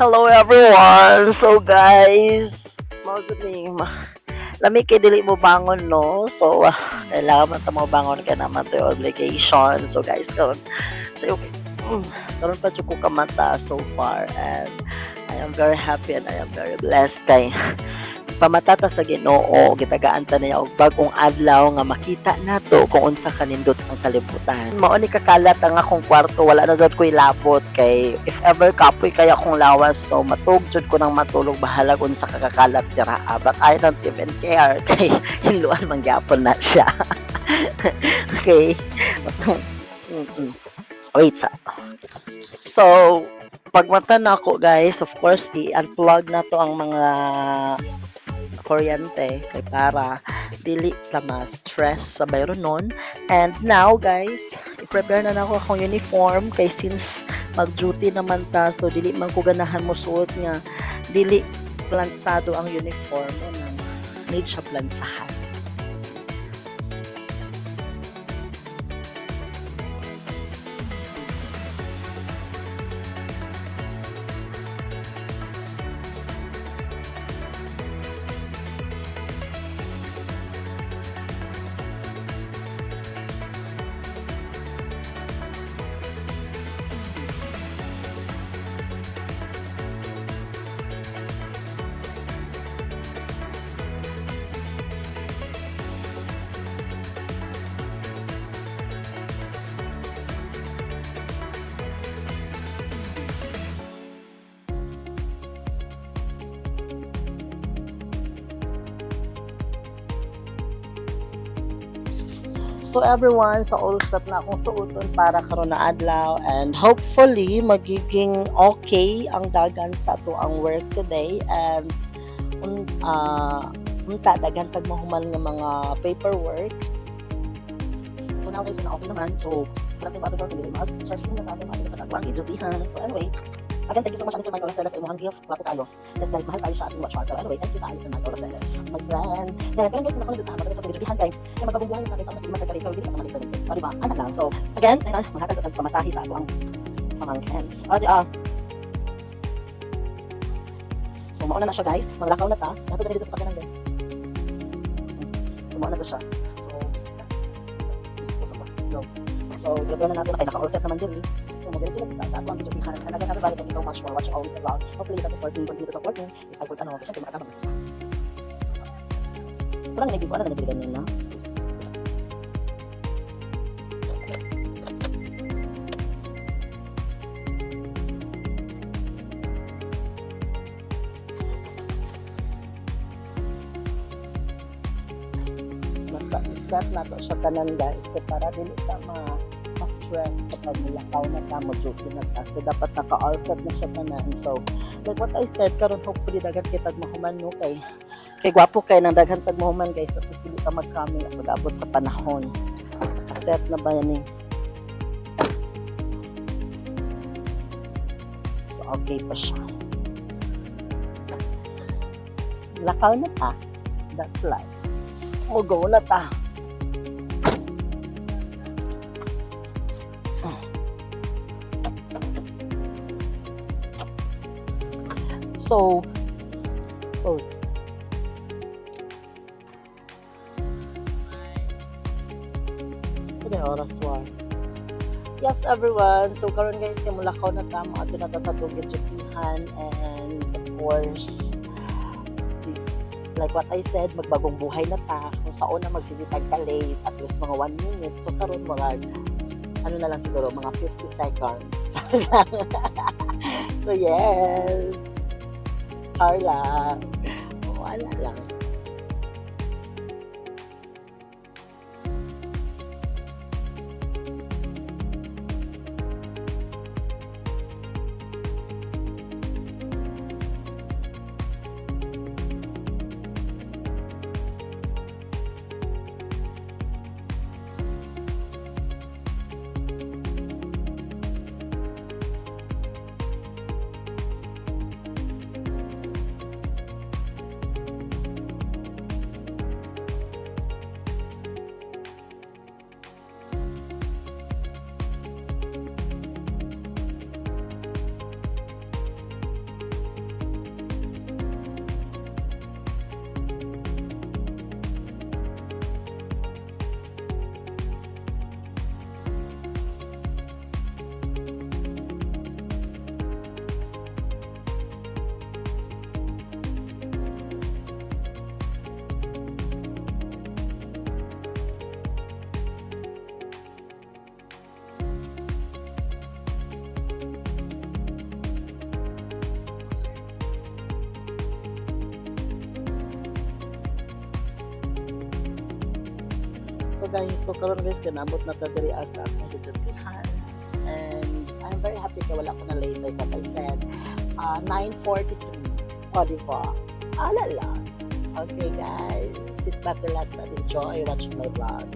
Hello everyone! So guys, lami kay dili mo bangon no. So kailangan man ta mo bangon ka naman to obligation. So guys, okay. Karon pa jud ko kamata so far and I am very happy and I am very blessed kay pamatata sa Ginoo gitagaan ta niya og bag-ong adlaw nga makita nato kung unsa kanindot ang kalibutan. Mao ni kakalat ang akong kwarto, wala na jud ko'y labot kay if ever kapoy kaya akong lawas so matug jud ko nang matulog bahala kung unsa kakakalat dira. But I don't even care kay hinluan man gyapon na siya. Okay. Wait sa. So pagmata na ako guys, of course i-unplug na to ang mga kuryente kay para dili ta ma-stress sa bayron nun. And now guys, i-prepare na ako akong uniform kay since mag-duty naman ta so dili man ko ganahan mo suot nga dili plantsado ang uniform mo na need siya plantsahan. So everyone, sa all set na akong suoton para karon na adlaw and hopefully magiging okay ang dagan sa ato ang work today and unta dagan tag mahuman nga mga paperwork. So now guys, na okay naman. So wala tayong paperwork, hindi mag first na tayo sa ato ang idutihan. So anyway, again, thank you so much, Sir Michael Roseles, sa imong gift. Wapo kayo. Yes, guys, mahal kayo siya as in watch hard. Anyway, thank you tayo, Sir Michael Roseles, my friend. Then, ganun guys, mga kamang dutama, sa tuloy-tulihan kayo. Kaya magbabubuhay na tayo sa sige magkakalit, hindi ka maliit ulit. O, diba? Anak lang. So, again, ayun, mahatag sa pamasahe sa ato ang pamangkens. So, mauna na siya, guys. Maglakaw na ta. Nato sa dito sa sakyanan din. So, mauna na siya. So, gagawin na natin na kayo naka-all set naman din. So, mag-diretso na sa ato ang kijutihan. And again, everybody, thank you so much for watching always the vlog. Hopefully, you can support me, continue to support me. If I could, kasi makatama mag-sita. Wala nga nagbigo, ano na nagbigan yun na? Nasa-isat na to siya tanan guys, kaya para dili ta ma-stress kapag mulakaw na ta, mo-joke na ta. So, dapat naka-all set na siya tanan. So, like what I said, karon hopefully dagat kitag mahuman no kay gwapo kay nang daghan tag mahuman guys, at least dili ka mag-coming at mag-abot sa panahon. Naka-set na ba yan eh? So, okay pa siya. Lakaw na ta. That's life. Go na ta. So, pause. So, may oras war. Yes, everyone. So, karon guys, kay mulakaw na ta. Mga na ta sa tugid jutihan and of course, like what I said, magbagong buhay na ta. Kung saan na magsilitag ka late, at least mga 1 minute. So, karon mga, ano na lang siguro, mga 50 seconds. So, yes. Carla. Wala lang. So guys, so karon guys kanabot na ta diri asa akong gidulpihan. And I'm very happy kay wala ko na late like what I said. 9:43. O diba? Alala. Okay guys, sit back, relax and enjoy watching my vlog.